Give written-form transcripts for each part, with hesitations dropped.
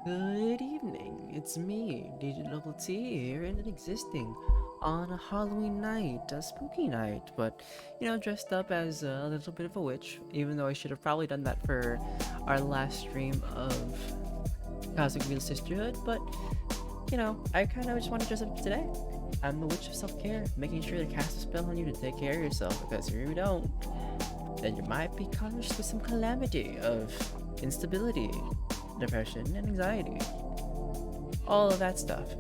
Good evening, it's me, DjDoubleT here and existing on a Halloween night, a spooky night, but dressed up as a little bit of a witch, even though I should have probably done that for our last stream of Cosmic Real Sisterhood, but I kind of just want to dress up today. I'm the Witch of Self-Care, making sure to cast a spell on you to take care of yourself, because if you don't, then you might be punished with some calamity of instability, depression, and anxiety. All of that stuff.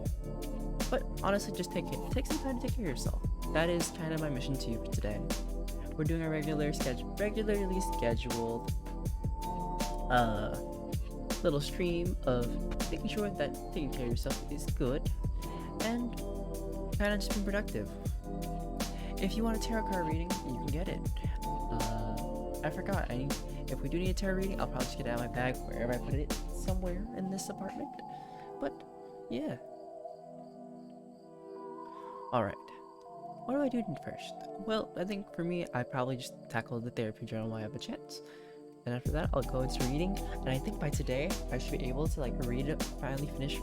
But honestly, just take some time to take care of yourself. That is kind of my mission to you for today. We're doing a regularly scheduled uh little stream of making sure that taking care of yourself is good and kind of just being productive. If you want a tarot card reading, you can get it. I forgot. If we do need a tarot reading, I'll probably just get it out of my bag wherever I put it, somewhere in this apartment. But yeah. Alright. What do I do first? Well, I think for me, I probably just tackle the therapy journal while I have a chance. And after that, I'll go into reading. And I think by today, I should be able to read it, finally finish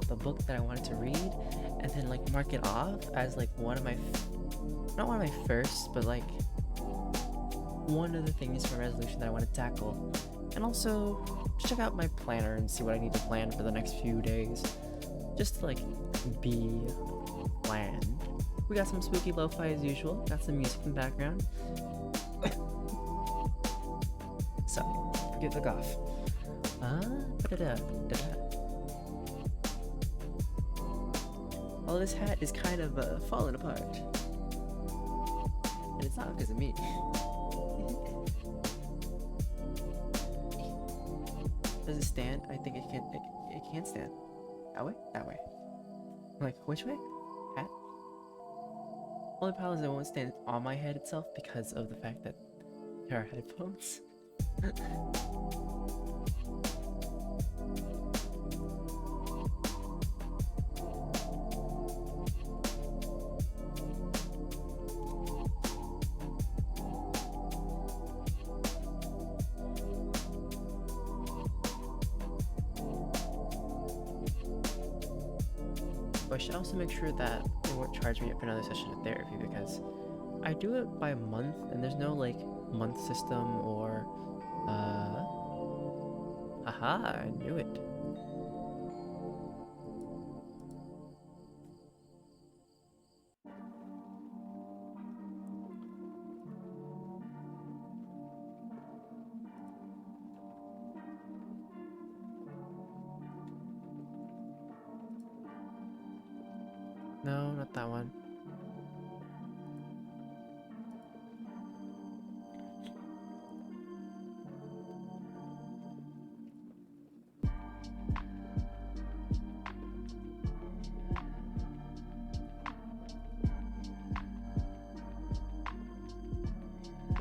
the book that I wanted to read, and then mark it off as one of my, not one of my first, but one of the things for resolution that I want to tackle. And also check out my planner and see what I need to plan for the next few days. Just to be planned. We got some spooky lo-fi as usual, got some music in the background. So, forgive the cough. Well, this hat is kind of falling apart. And it's not because of me. Does it stand? I think it can't stand. That way? That way. Which way? Hat? Only problem is it won't stand on my head itself because of the fact that there are headphones. I should also make sure that they won't charge me for another session of therapy because I do it by month and there's no month system or aha, I knew it. No, not that one.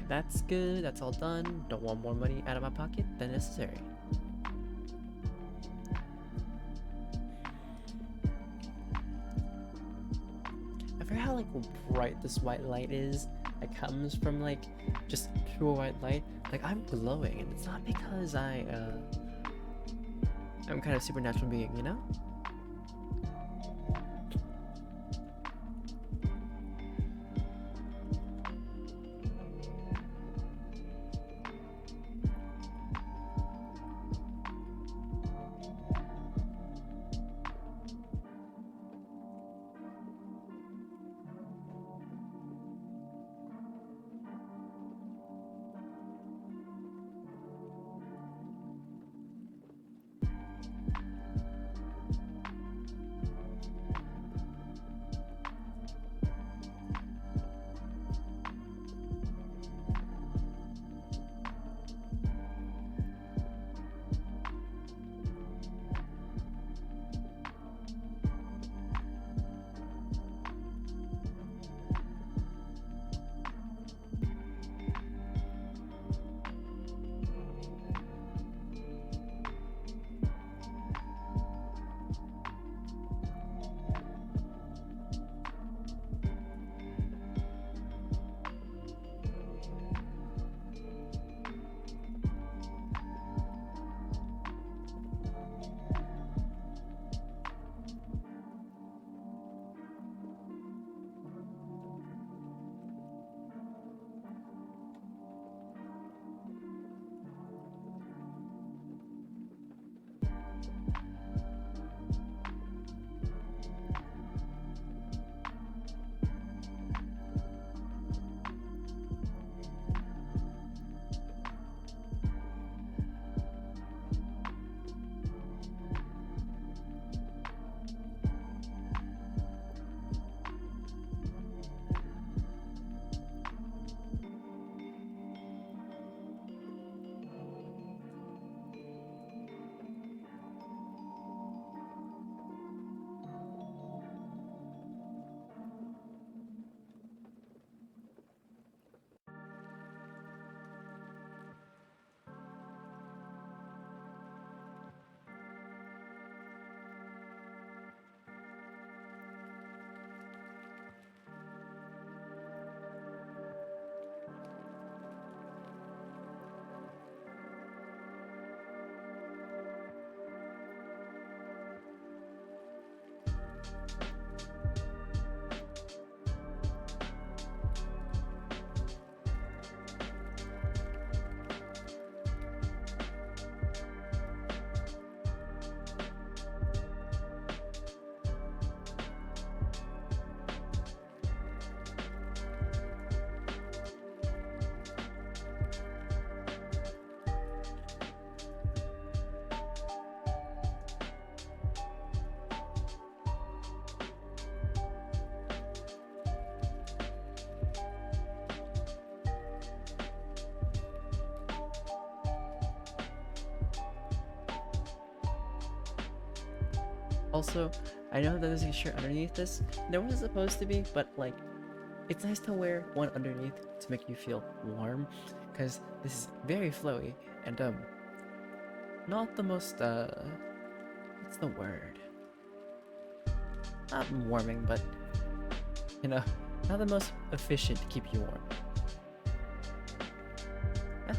That's good, that's all done. Don't want more money out of my pocket than necessary. I forget how bright this white light is. It comes from just pure white light. I'm glowing, and it's not because I'm kind of supernatural being, you know? Also, I know that there's a shirt underneath this. There wasn't supposed to be, but like, it's nice to wear one underneath to make you feel warm, because this is very flowy and not the most what's the word? Not warming, but you know, not the most efficient to keep you warm. Yeah.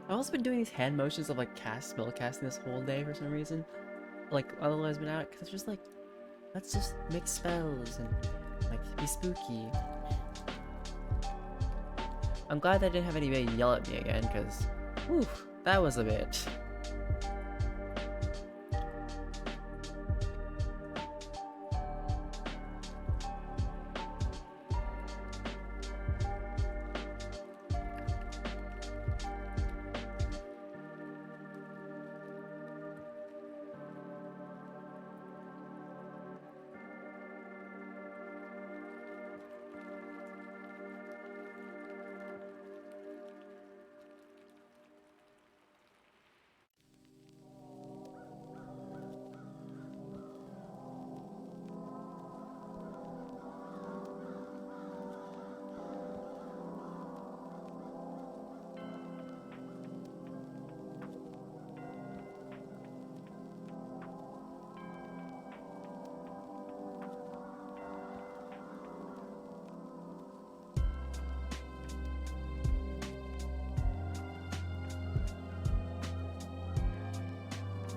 I've also been doing these hand motions of like spell casting this whole day for some reason. Like otherwise been out because it's just like, let's just make spells and like be spooky. I'm glad that I didn't have anybody yell at me again because, whew, that was a bit.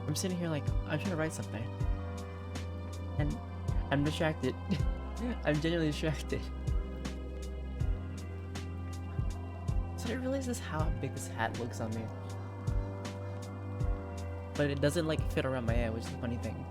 I'm sitting here like, I'm trying to write something. And I'm distracted. I'm genuinely distracted. So I didn't realize this how big this hat looks on me. But it doesn't like fit around my head, which is the funny thing.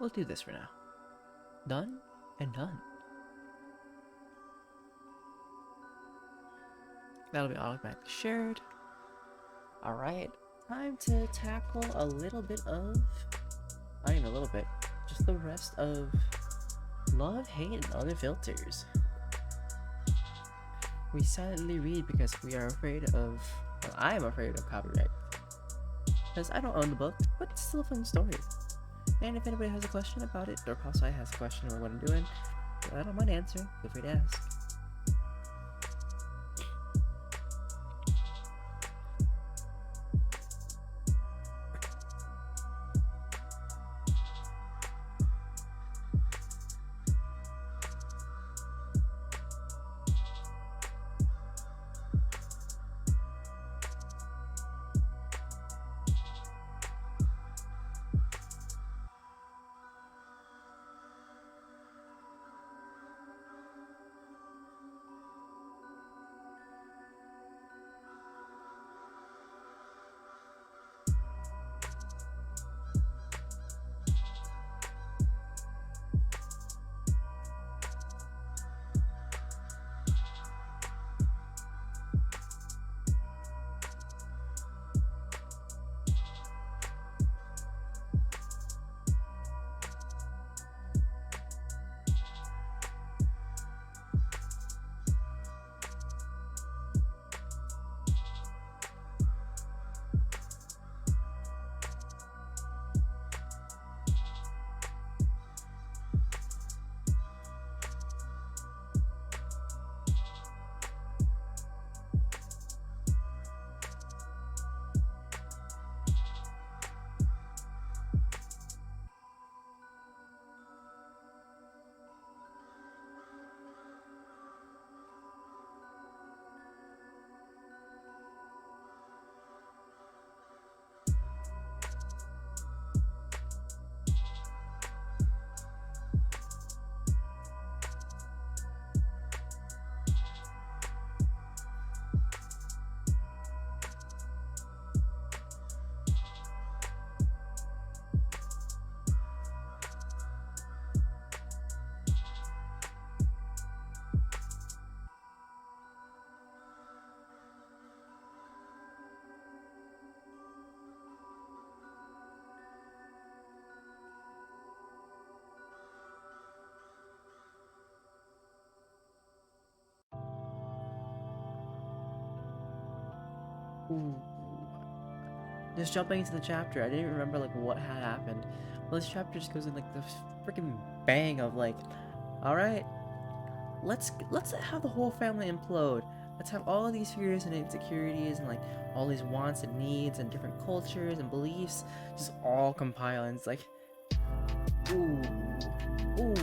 we'll do this for now. Done and done. That'll be automatically shared. Alright, time to tackle a little bit of, not even a little bit, just the rest of love, hate, and other filters. We silently read because we are afraid of, well, I am afraid of copyright. Because I don't own the book, but it's still a fun story. And if anybody has a question about it, or possibly has a question about what I'm doing, I don't mind answering, feel free to ask. Ooh. Just jumping into the chapter, I didn't remember like what had happened. Well, this chapter just goes in like the freaking bang of like, all right, let's have the whole family implode. Let's have all of these fears and insecurities and like all these wants and needs and different cultures and beliefs just all compile, and it's like, ooh, ooh.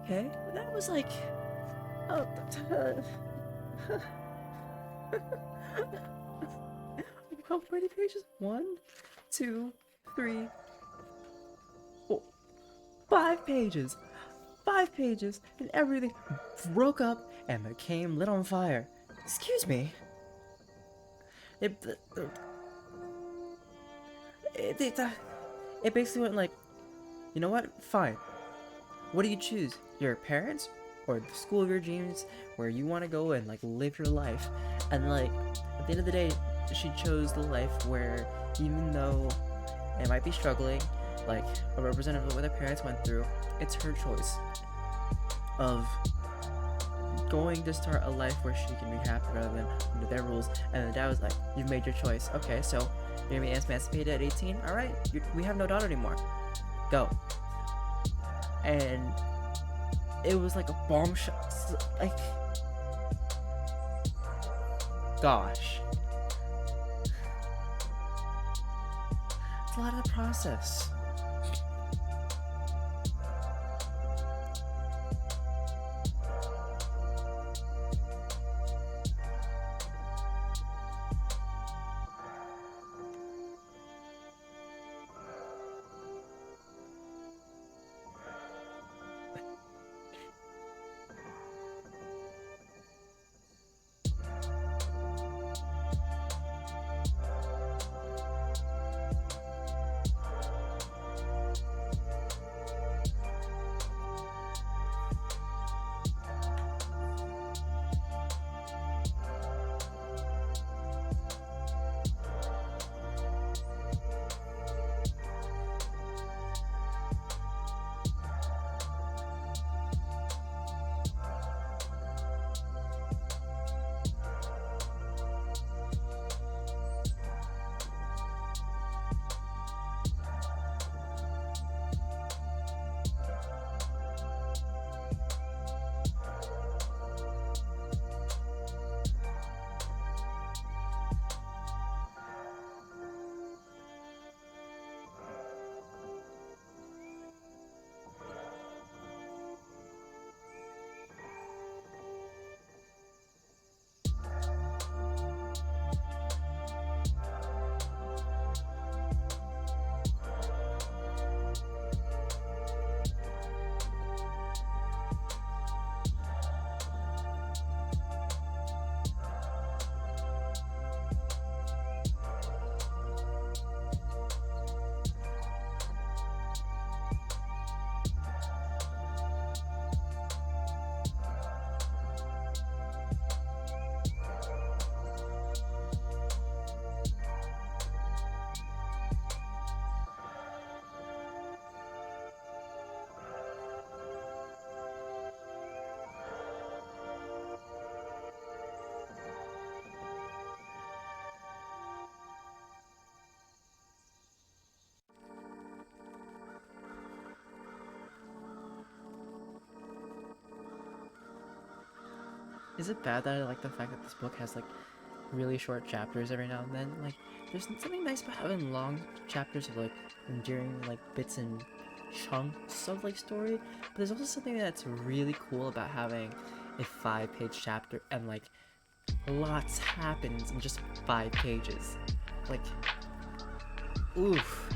Okay, that was like, oh, how many pages? 1, 2, 3, 4, 5 pages. 5 pages, and everything broke up and became lit on fire. Excuse me. It, it, it, uh, it basically went like, you know what? Fine. What do you choose? Your parents or the school of your dreams where you want to go and like live your life? And like at the end of the day, she chose the life where even though it might be struggling, like a representative of what their parents went through, it's her choice of going to start a life where she can be happy rather than under their rules. And the dad was like, "You've made your choice. Okay, so you're gonna be emancipated at 18. All right, we have no daughter anymore. Go." And it was like a bombshell. Like, gosh, it's a lot of the process. Is it bad that I like the fact that this book has like really short chapters every now and then? Like, there's something nice about having long chapters of like enduring like bits and chunks of like story, but there's also something that's really cool about having a 5-page chapter and like lots happens in just 5 pages. Like, oof.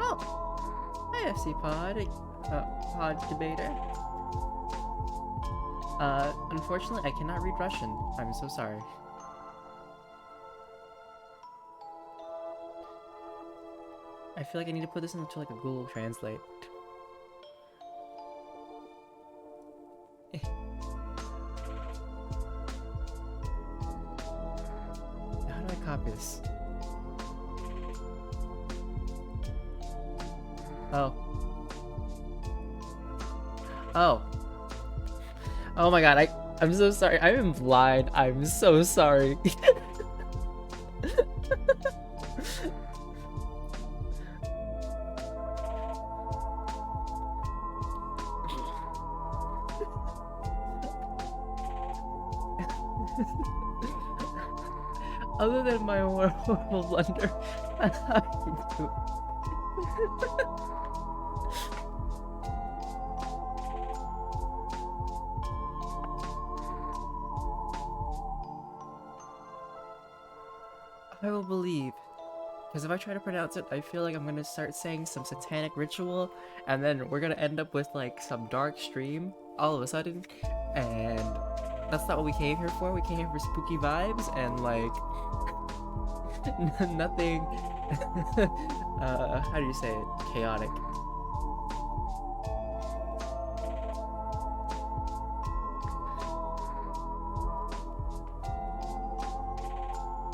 Oh, hi FC Pod Debater. Unfortunately, I cannot read Russian. I'm so sorry. I feel like I need to put this into like a Google Translate. How do I copy this? Oh. Oh. Oh my god, I'm so sorry. I'm blind. I'm so sorry. Other than my horrible blunder, I do. I will believe. Because if I try to pronounce it, I feel like I'm gonna start saying some satanic ritual, and then we're gonna end up with like some dark stream all of a sudden, and that's not what we came here for. We came here for spooky vibes and like nothing. How do you say it? Chaotic.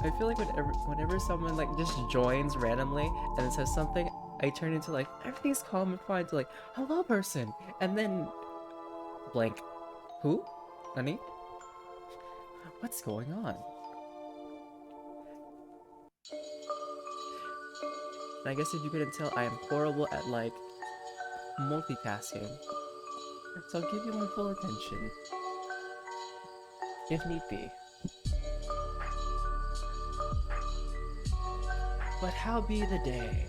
I feel like whenever someone like just joins randomly and then says something, I turn into like everything's calm and fine to like hello person, and then blank. Who? Nani? What's going on? And I guess if you couldn't tell, I am horrible at like multitasking. So I'll give you my full attention if need be. But how be the day?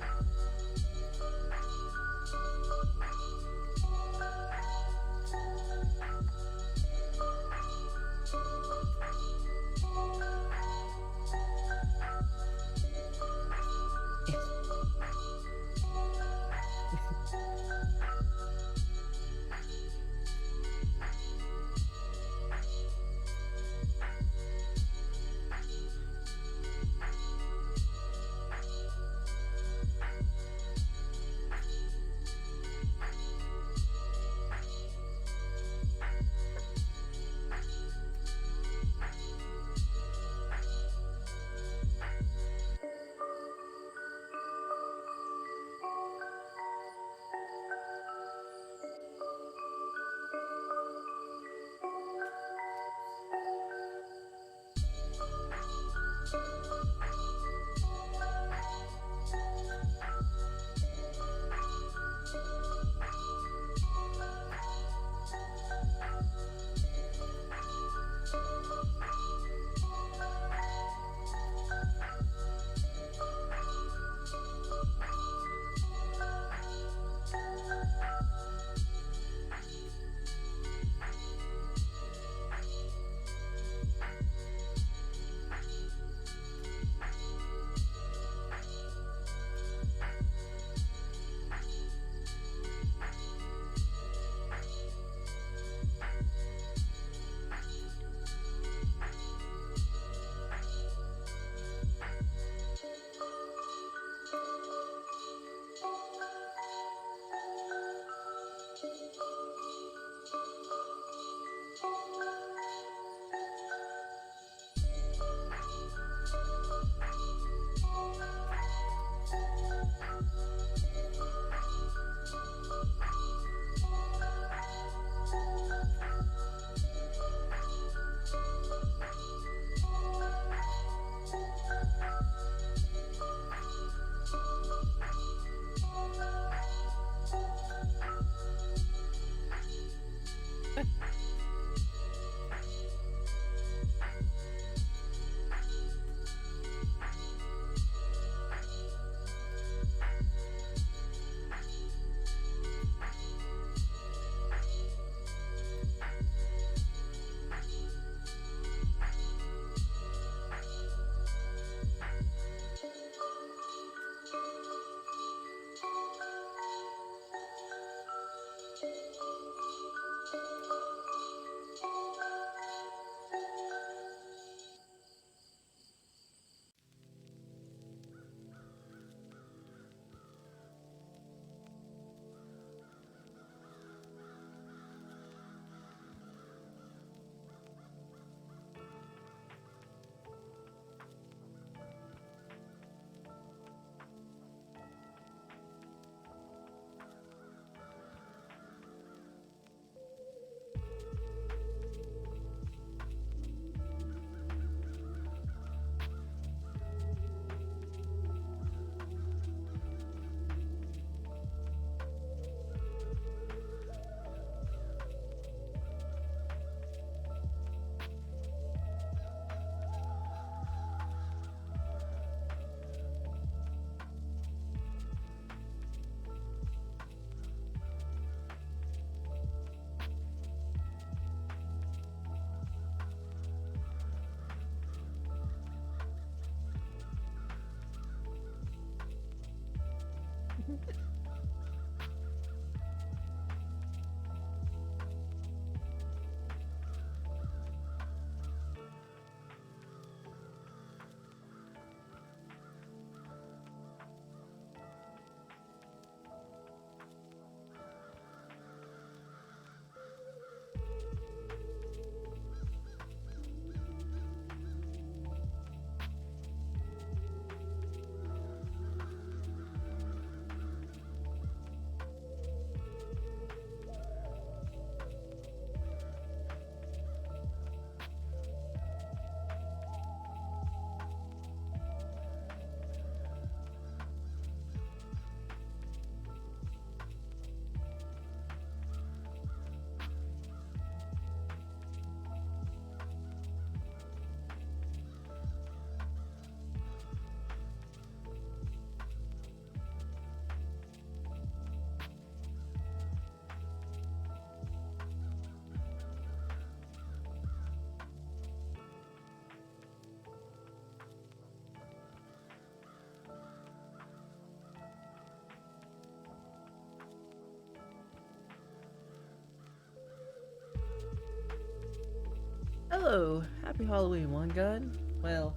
Hello, happy Halloween, One Gun. Well,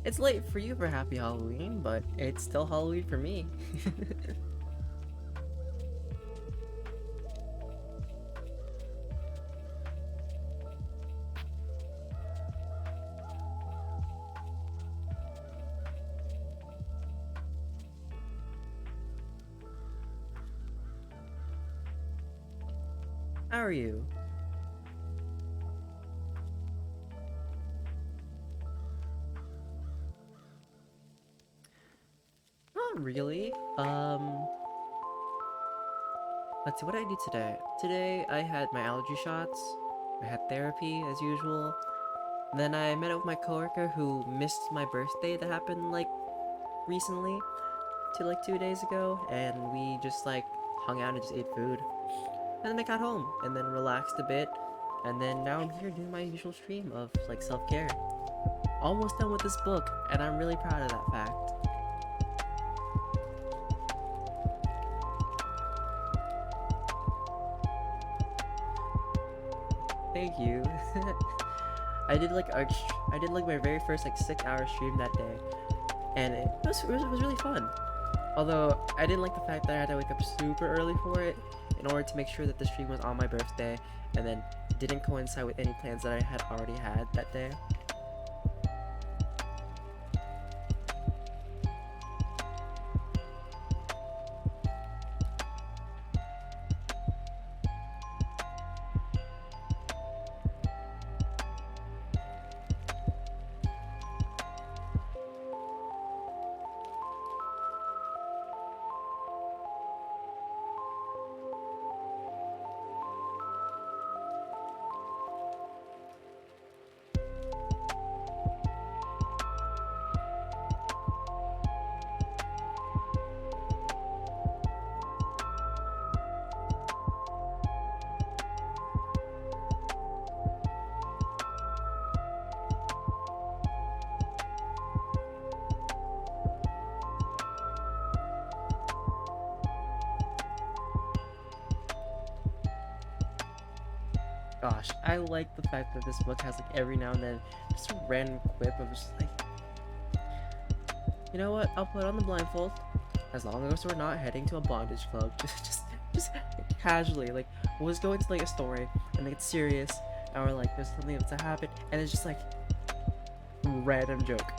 it's late for you for Happy Halloween, but it's still Halloween for me. How are you? Not really. Let's see, what did I do today? Today I had my allergy shots. I had therapy as usual. Then I met up with my coworker who missed my birthday that happened like recently, to like 2 days ago, and we just like hung out and just ate food. And then I got home and then relaxed a bit, and then now I'm here doing my usual stream of like self-care. Almost done with this book, and I'm really proud of that fact. Thank you. I did like my very first like 6 hour stream that day, and it was really fun. Although I didn't like the fact that I had to wake up super early for it in order to make sure that the stream was on my birthday, and then didn't coincide with any plans that I had already had that day. Gosh, I like the fact that this book has like every now and then just a random quip of just like, you know what? I'll put on the blindfold as long as we're not heading to a bondage club. Just casually, like we'll just go into like a story and like it's serious, and we're like, there's something that's to happen, and it's just like random joke.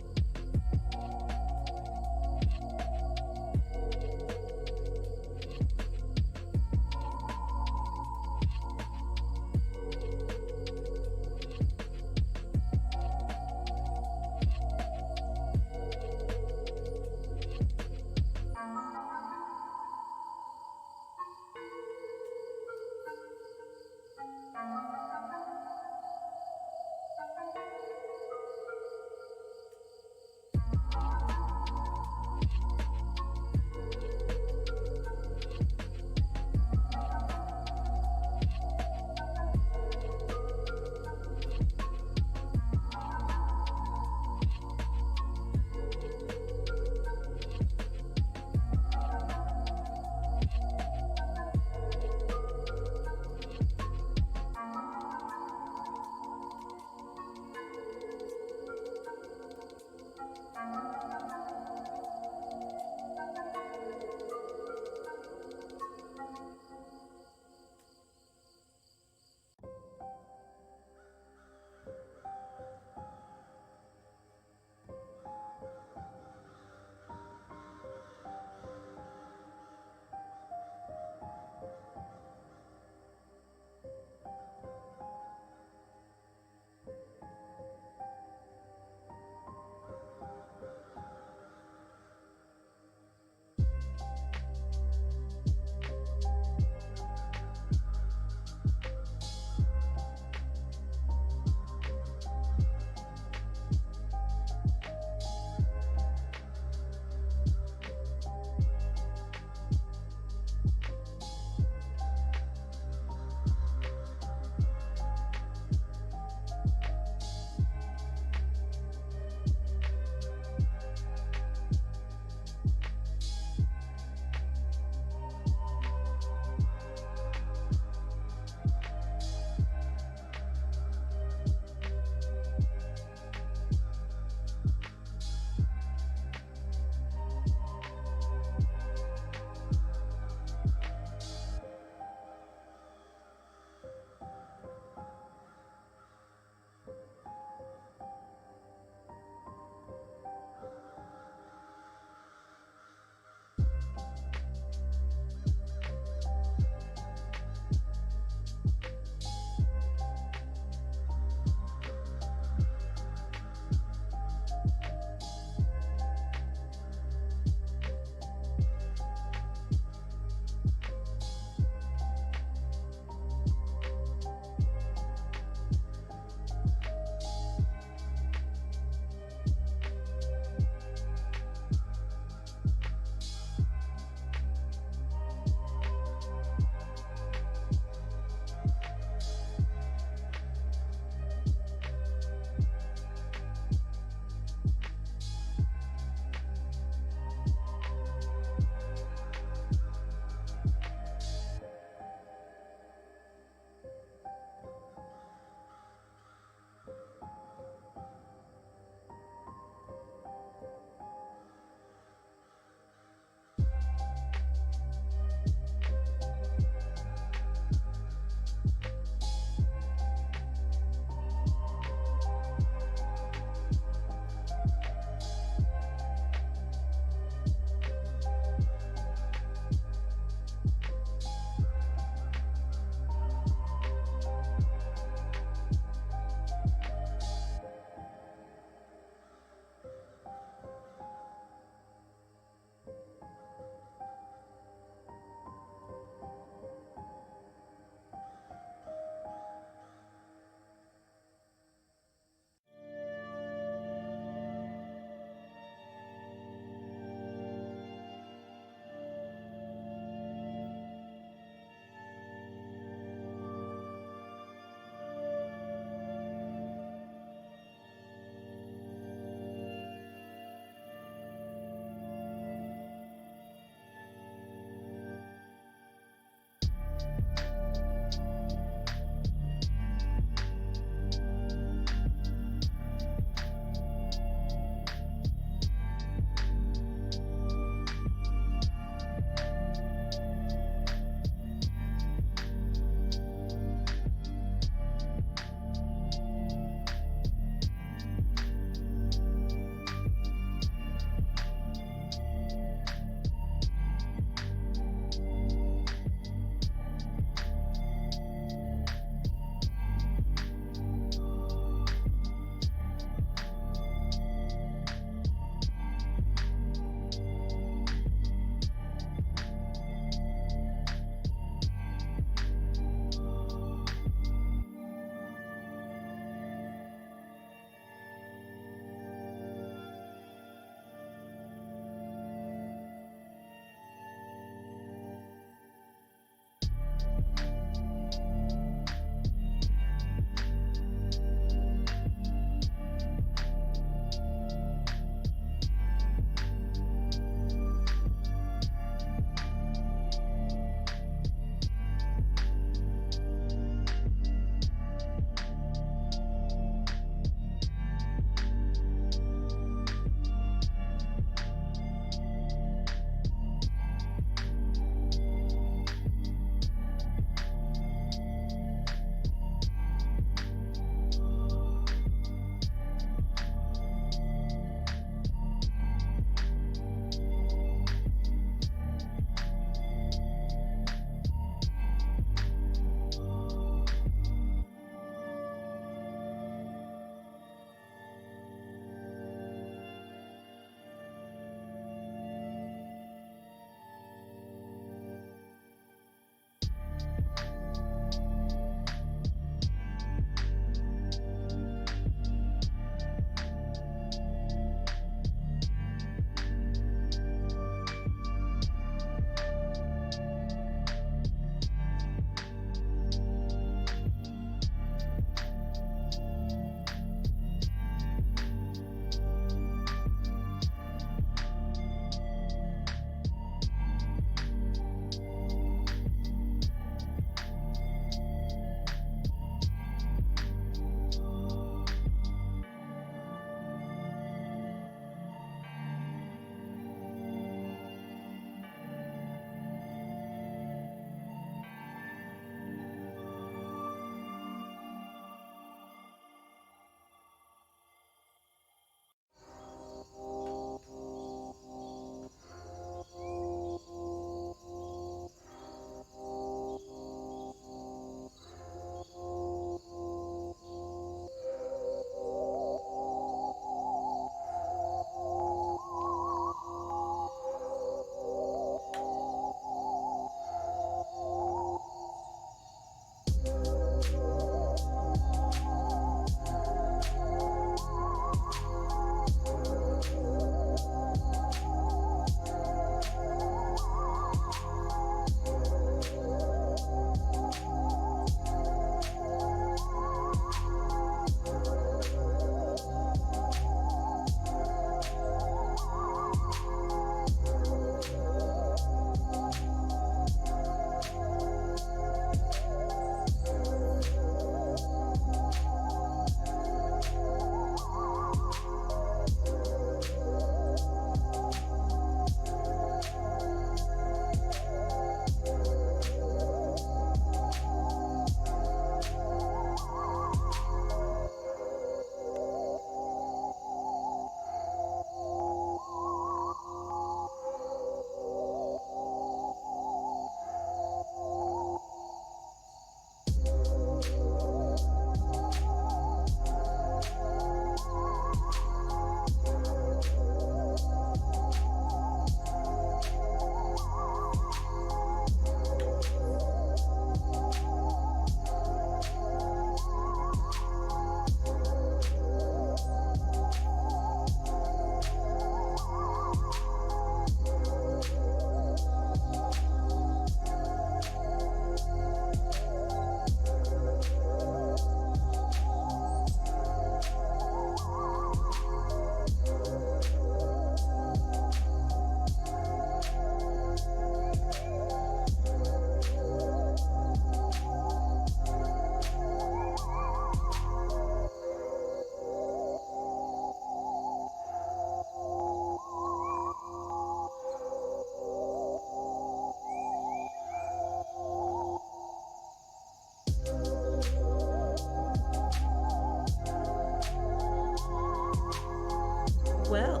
Well,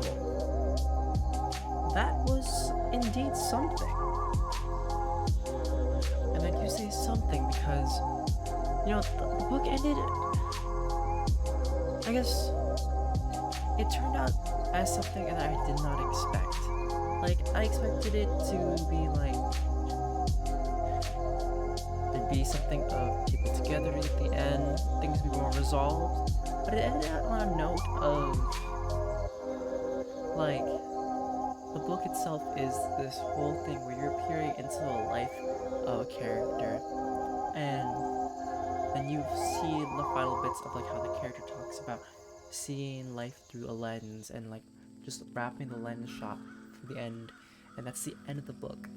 that was indeed something. And I do say something because, the book ended, I guess, it turned out as something that I did not expect. Like, I expected it to be like, there'd be something of people together at the end, things would be more resolved, but it ended out on a note of, like, the book itself is this whole thing where you're peering into the life of a character, and then you see the final bits of like how the character talks about seeing life through a lens and like just wrapping the lens shot to the end, and that's the end of the book.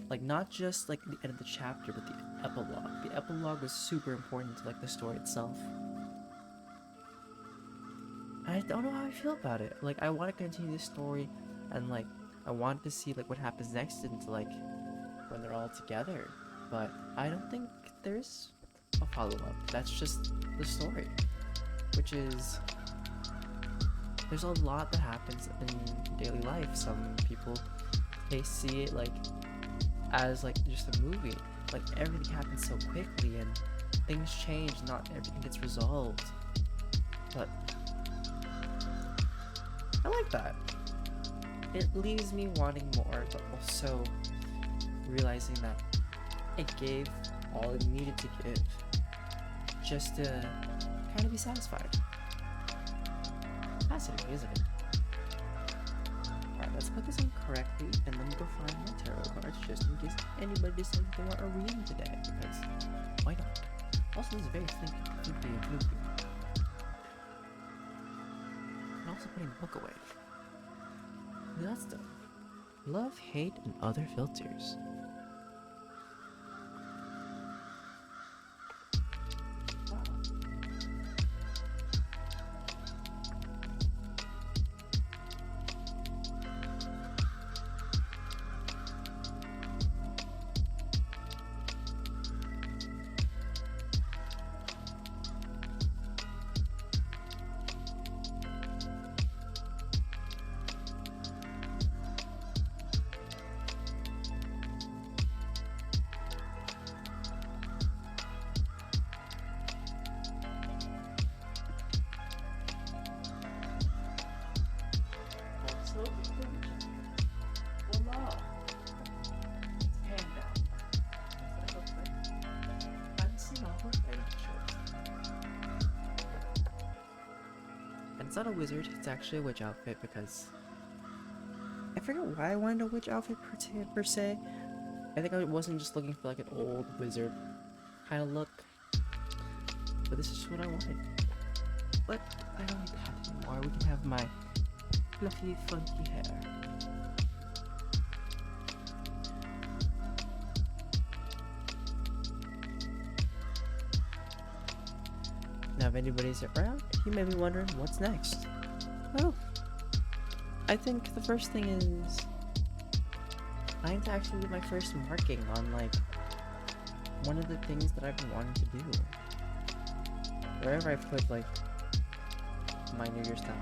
Like, not just like the end of the chapter, but the epilogue. The epilogue was super important to like the story itself. I don't know how I feel about it. Like, I want to continue this story, and like I want to see like what happens next into like when they're all together, but I don't think there's a follow-up. That's just the story, which is, there's a lot that happens in daily life. Some people, they see it like as like just a movie, like everything happens so quickly and things change, not everything gets resolved, but I like that. It leaves me wanting more, but also realizing that it gave all it needed to give just to kind of be satisfied. Fascinating, isn't it? Alright, let's put this in correctly, and let me go find my tarot cards just in case anybody decides they want a reading today, because why not? Also, this is very sleepy and loopy. And also putting the book away. That's done. Love, hate, and other filters. It's not a wizard, it's actually a witch outfit, because I forget why I wanted a witch outfit per se. I think I wasn't just looking for like an old wizard kind of look, but this is just what I wanted. But I don't need that anymore. We can have my fluffy, funky hair. Now, if anybody's around, you may be wondering what's next. Well, I think the first thing is I need to actually do my first marking on like one of the things that I've been wanting to do. Wherever I put like my New Year's stuff.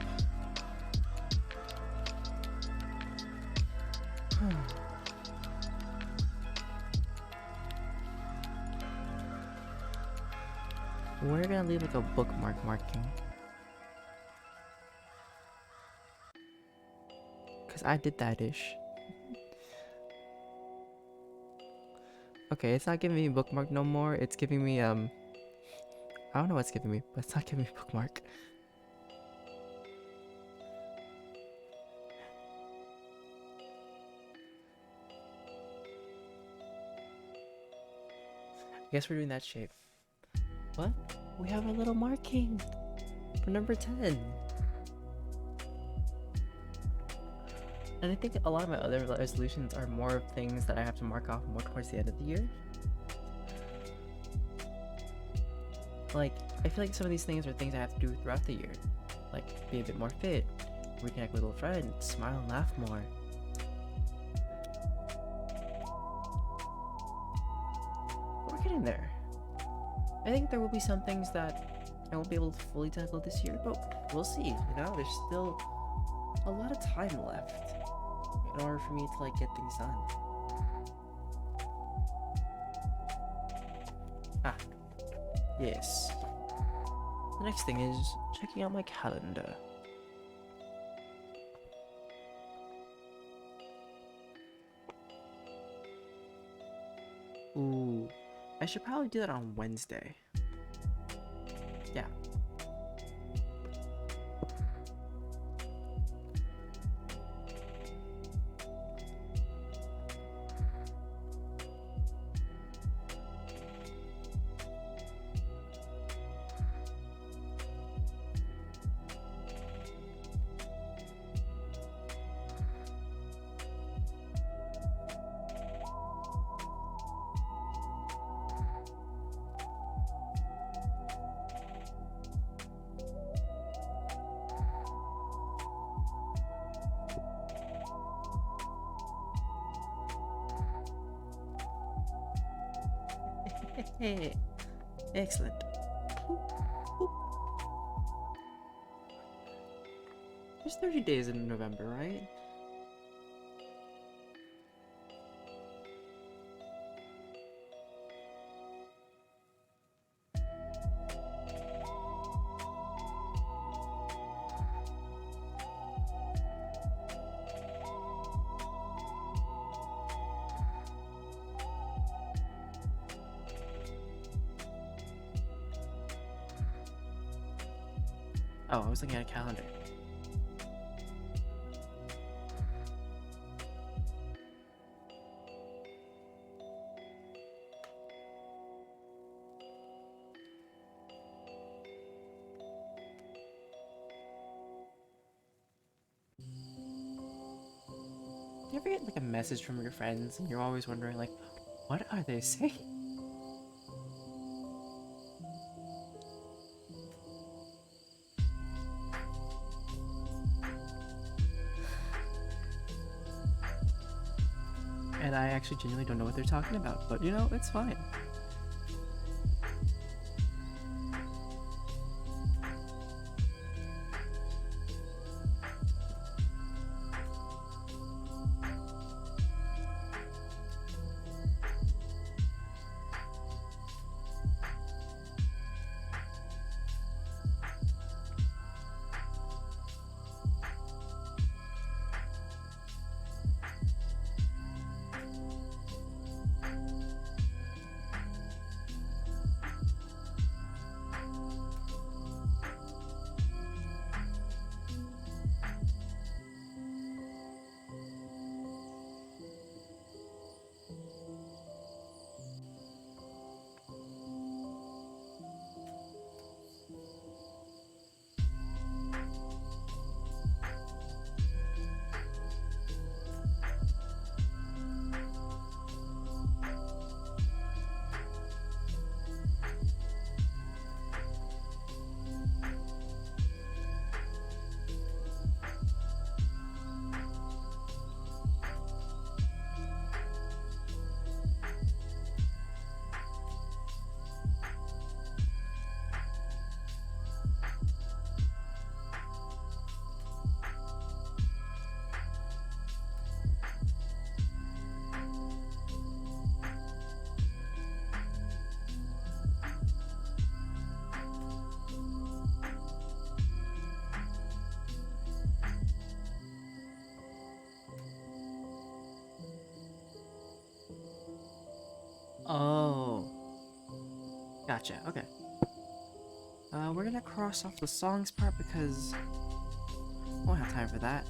We're gonna leave like a bookmark marking. Cause I did that ish. Okay, it's not giving me bookmark no more. It's giving me I don't know what's giving me, but it's not giving me bookmark. I guess we're doing that shape. What? We have a little marking for number 10. And I think a lot of my other resolutions are more of things that I have to mark off more towards the end of the year. Like, I feel like some of these things are things I have to do throughout the year. Like, be a bit more fit, reconnect with old friends, smile and laugh more. We're getting there. I think there will be some things that I won't be able to fully tackle this year, but we'll see. You know, there's still a lot of time left in order for me to like get things done. Ah, yes. The next thing is checking out my calendar. Ooh, I should probably do that on Wednesday. Yeah. Hey, excellent. There's 30 days in November, right? Oh, I was looking at a calendar. Do you ever get like a message from your friends and you're always wondering like, what are they saying? And I actually genuinely don't know what they're talking about, but you know, it's fine. Oh, gotcha. Okay. We're gonna cross off the songs part because I won't have time for that.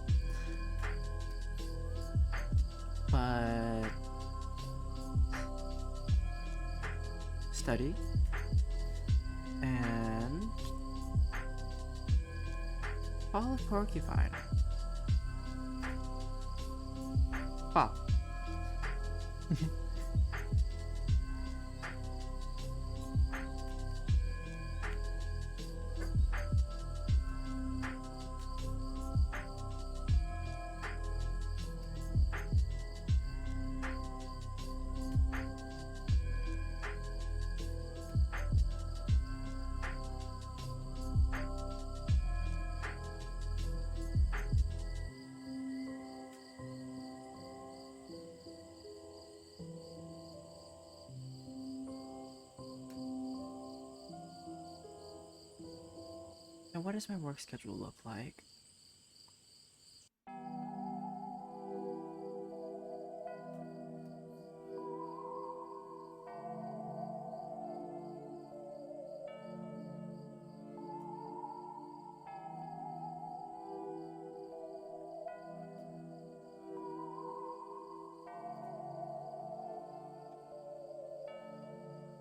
But study and follow Porcupine. Pop. And what does my work schedule look like?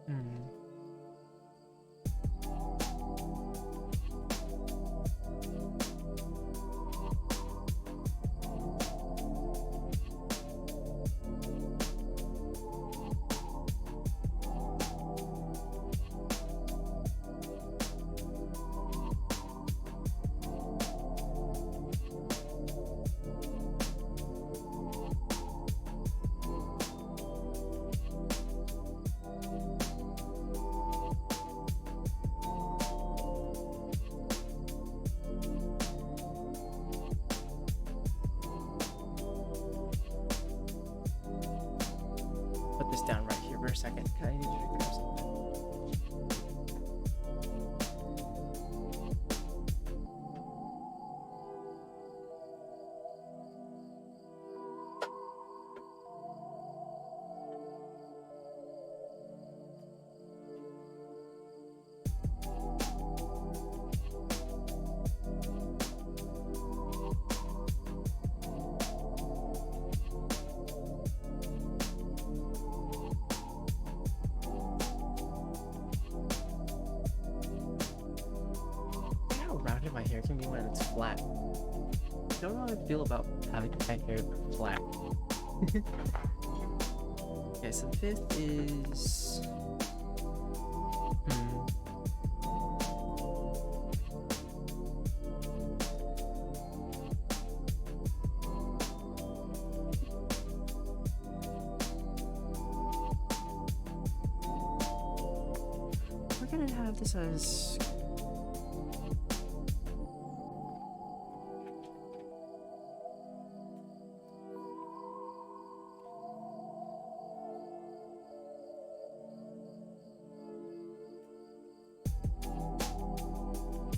Hmm. Put this down right here for a second. I need to grab something. Look how rounded my hair can be when it's flat. I don't know how I feel about having my hair flat. Okay, so the 5th is... We're gonna have this as...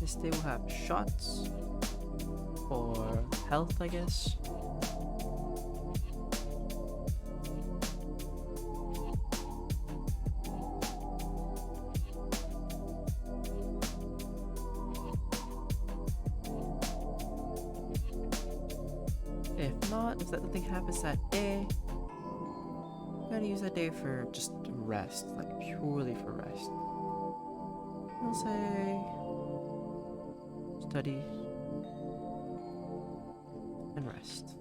This day will have shots for health, I guess. If not, if that nothing happens that day, I'm gonna use that day for just rest, like purely for rest. We'll say study and rest.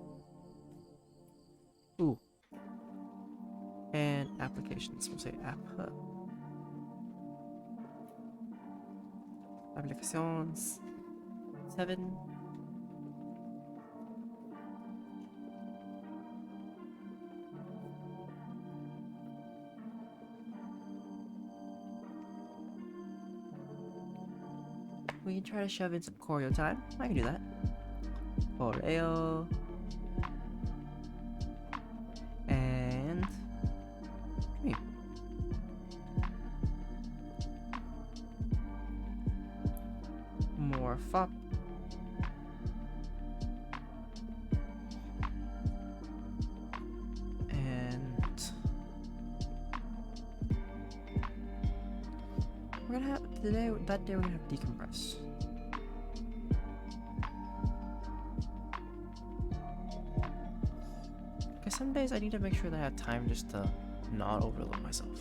Ooh. And applications. We'll say app. Applications. 7. We can try to shove in some choreo time. I can do that. Choreo. And dream. More fop. And we're gonna have that day we're gonna have decompress. Because some days I need to make sure that I have time just to not overload myself.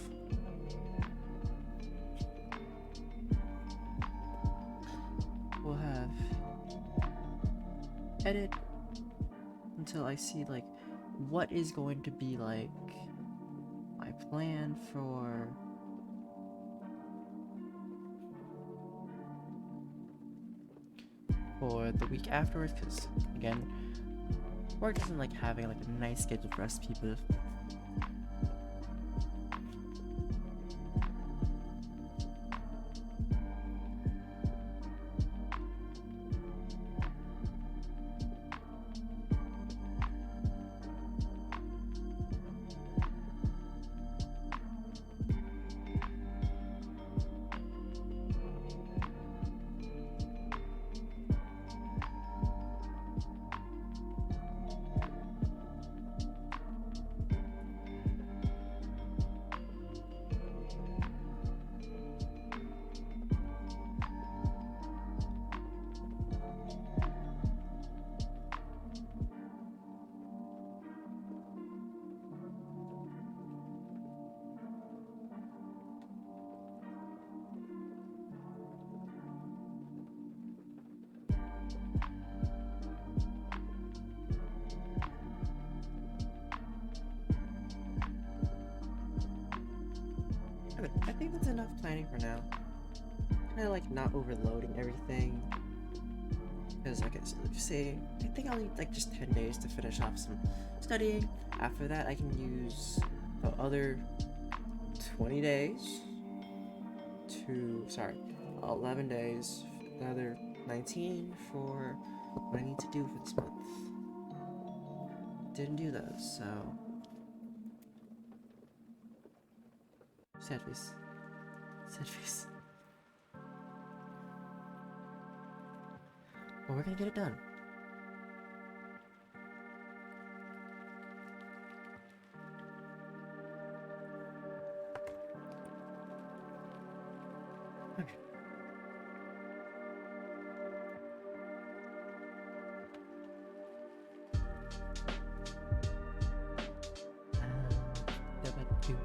We'll have edit until I see like what is going to be like my plan for the week afterwards, because again, work doesn't like having like a nice schedule for us people. I think that's enough planning for now. Kind of like not overloading everything. Because like I say, I think I'll need like just 10 days to finish off some studying. After that, I can use the other 20 days to, sorry, 11 days, another 19 for what I need to do for this month. Didn't do those, so... Sad face. Sad face. But we're gonna get it done. Okay. DjDoubleT.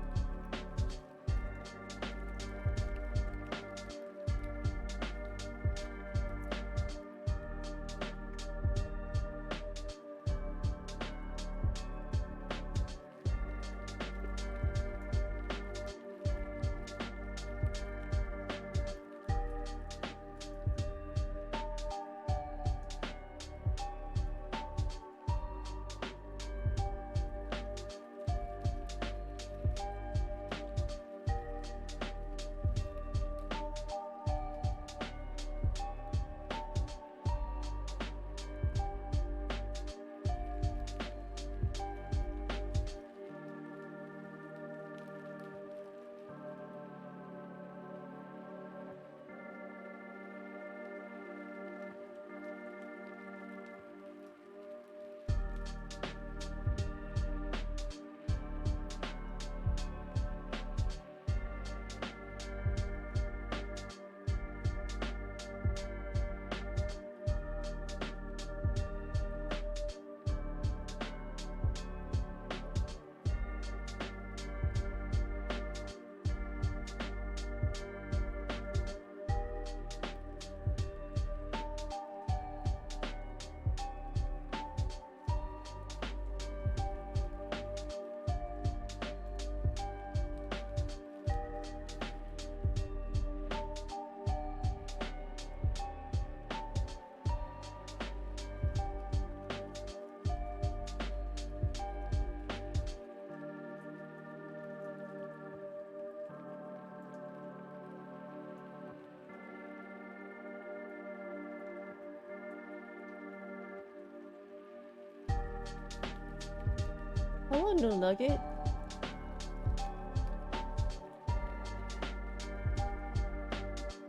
Hello, Noodle Nugget.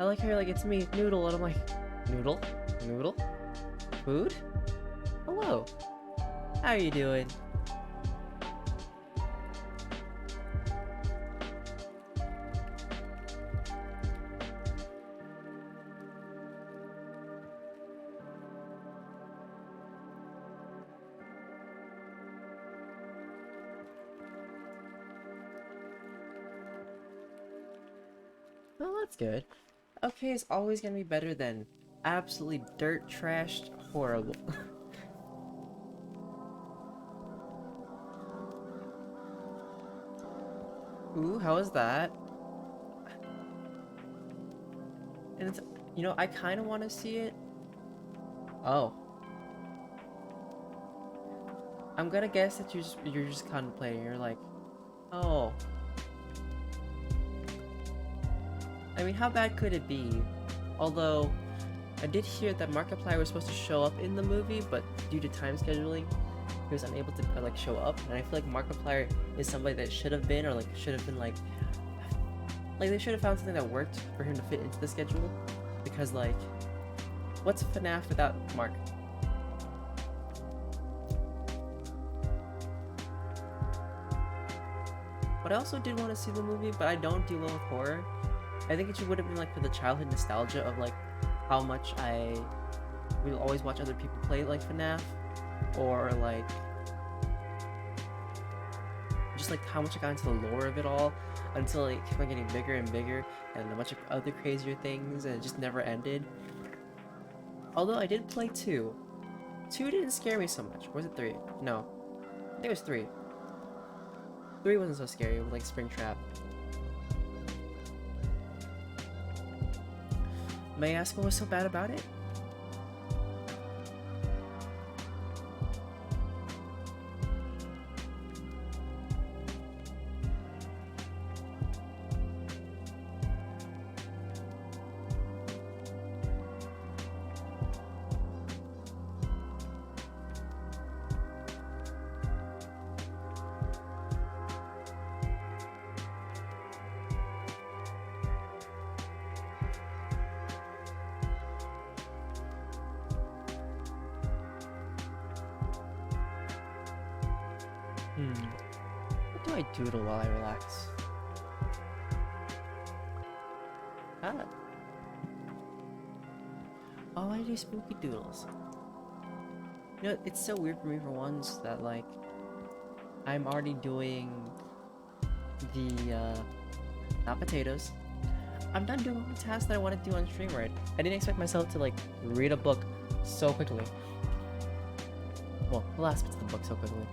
I like how you're like, it's me, Noodle, and I'm like, Noodle? Noodle? Food? Hello. How are you doing? Well, that's good. Okay, it's always gonna be better than absolutely dirt trashed horrible. Ooh, how was that? And it's, you know, I kind of want to see it. Oh. I'm gonna guess that you're just contemplating. You're like, oh. I mean, how bad could it be? Although, I did hear that Markiplier was supposed to show up in the movie, but due to time scheduling, he was unable to like show up. And I feel like Markiplier is somebody that should have been, or like should have been like they should have found something that worked for him to fit into the schedule. Because like, what's FNAF without Mark? But I also did want to see the movie, but I don't deal well with horror. I think it would have been like for the childhood nostalgia of like how much we always watch other people play like FNAF, or like just like how much I got into the lore of it all until it kept on getting bigger and bigger and a bunch of other crazier things, and it just never ended. Although I did play 2. 2 didn't scare me so much. Or was it 3? No. I think it was 3. 3 wasn't so scary with like Springtrap. May I ask what was so bad about it? What do I doodle while I relax? Ah. Oh, I do spooky doodles. You know, it's so weird for me for once that, like, I'm already doing the, not potatoes. I'm done doing all the tasks that I want to do on stream, right? I didn't expect myself to, like, read a book so quickly. Well, the last bits of the book so quickly.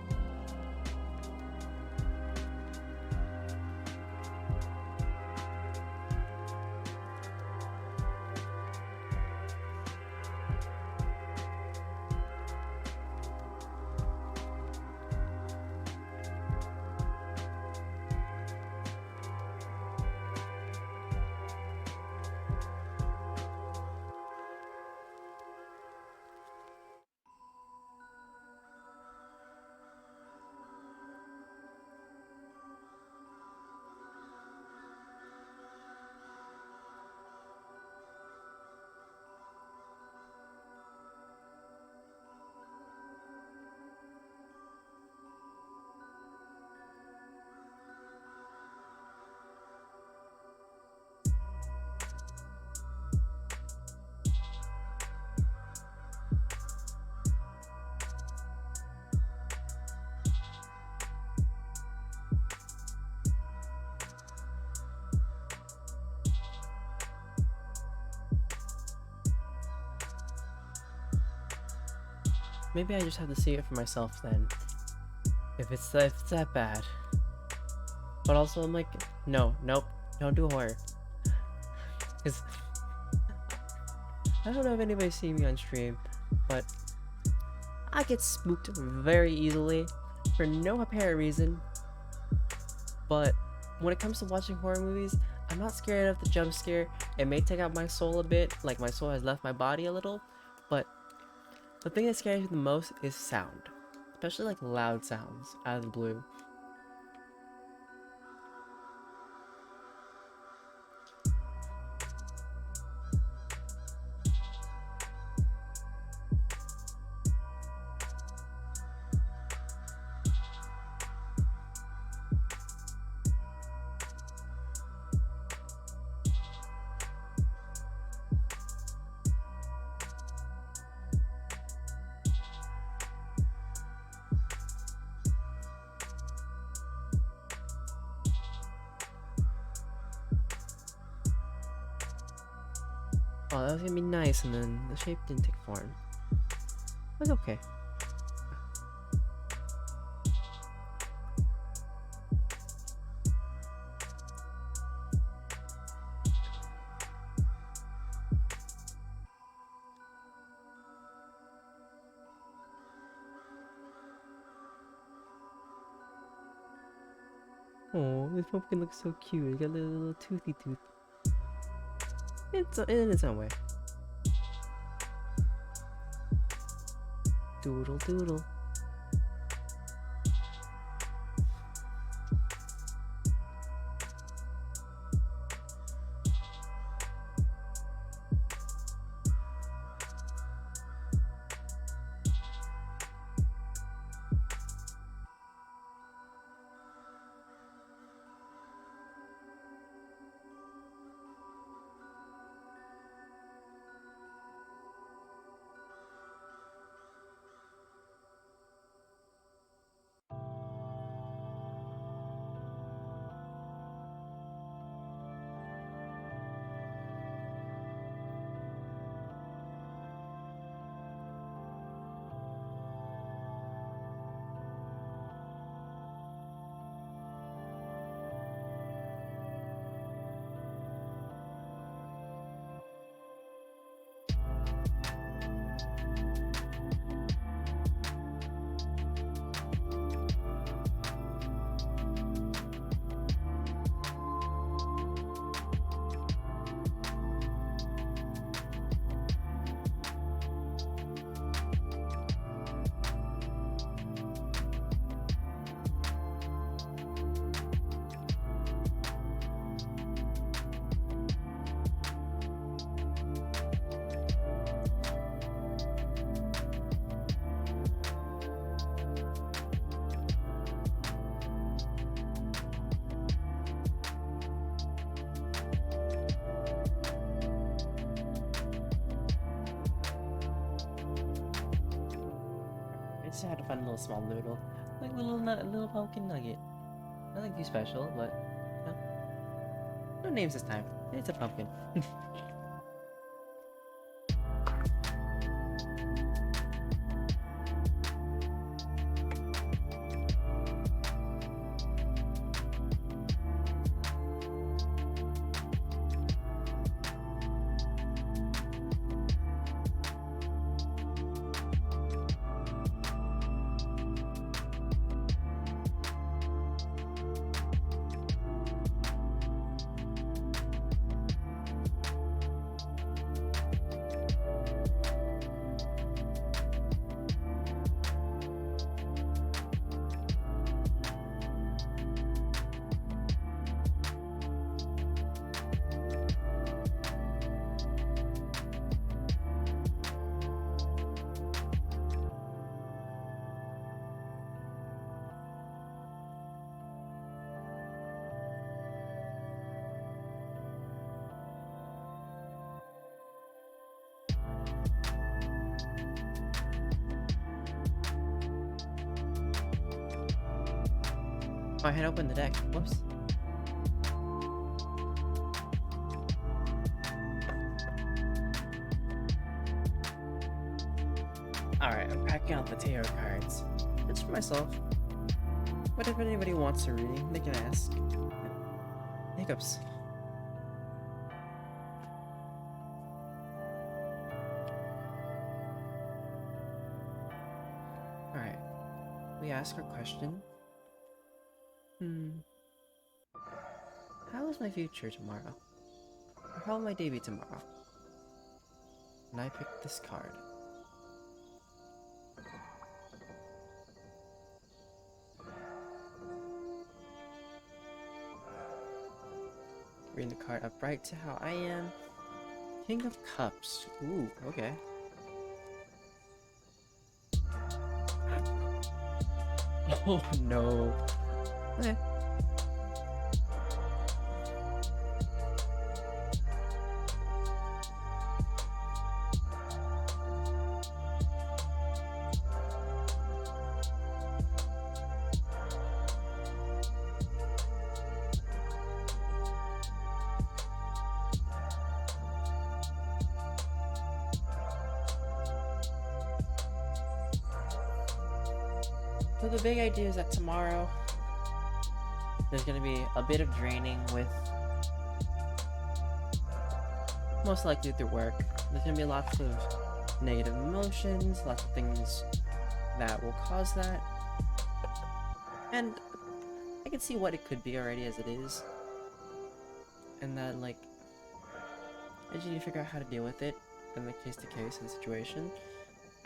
Maybe I just have to see it for myself then. If it's that bad. But also, I'm like, no, nope, don't do horror. Because I don't know if anybody's seen me on stream, but I get spooked very easily for no apparent reason. But when it comes to watching horror movies, I'm not scared of the jump scare. It may take out my soul a bit, like my soul has left my body a little, but the thing that scares me the most is sound. Especially like loud sounds out of the blue. Oh, that was gonna be nice, and then the shape didn't take form. But okay. Oh, this pumpkin looks so cute. It got a little toothy tooth. It's in its own way. Doodle doodle. Just had to find a little small noodle, like little pumpkin nugget. Nothing too special, but no names this time. It's a pumpkin. Oh, I had opened the deck. Whoops. Alright, I'm packing out the tarot cards. It's for myself. But if anybody wants a reading, they can ask. Hiccups. Alright. We ask our question. How is my future tomorrow? Or how will my day be tomorrow? And I picked this card. Reading the card upright to how I am. King of Cups. Ooh, okay. Oh no. Okay. So the big idea is that tomorrow there's going to be a bit of draining with most likely through work. There's going to be lots of negative emotions, lots of things that will cause that. And I can see what it could be already as it is. And that, like, I just need to figure out how to deal with it in the case-to-case of the situation.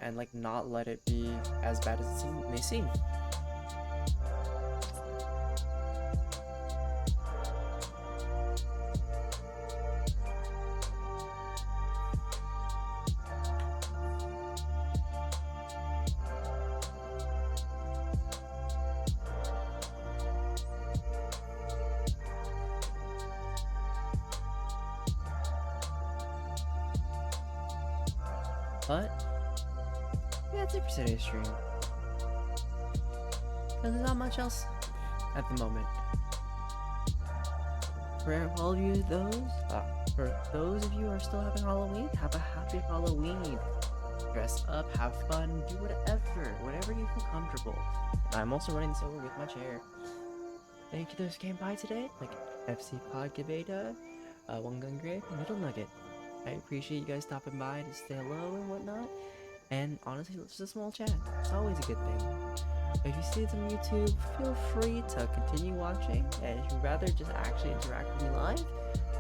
And, like, not let it be as bad as it may seem. But yeah, it's a for today's stream. There's not much else at the moment. For all of you, for those of you who are still having Halloween, have a happy Halloween. Dress up, have fun, do whatever you feel comfortable. I'm also running this over with my chair. Thank you to those who came by today, like FC Pod Gabeta, One Gun Grave, and Little Nugget. I appreciate you guys stopping by to say hello and whatnot. And honestly, it's just a small chat. It's always a good thing. If you see it on YouTube, feel free to continue watching. And if you'd rather just actually interact with me live,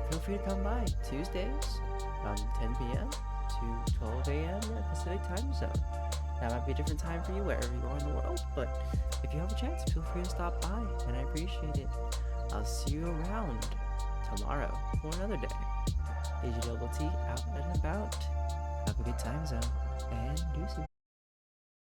feel free to come by Tuesdays from 10 p.m. to 12 a.m. Pacific time zone. That might be a different time for you wherever you are in the world, but if you have a chance, feel free to stop by, and I appreciate it. I'll see you around tomorrow for another day. DjDoubleT out and about. Have a good time zone, and deuces.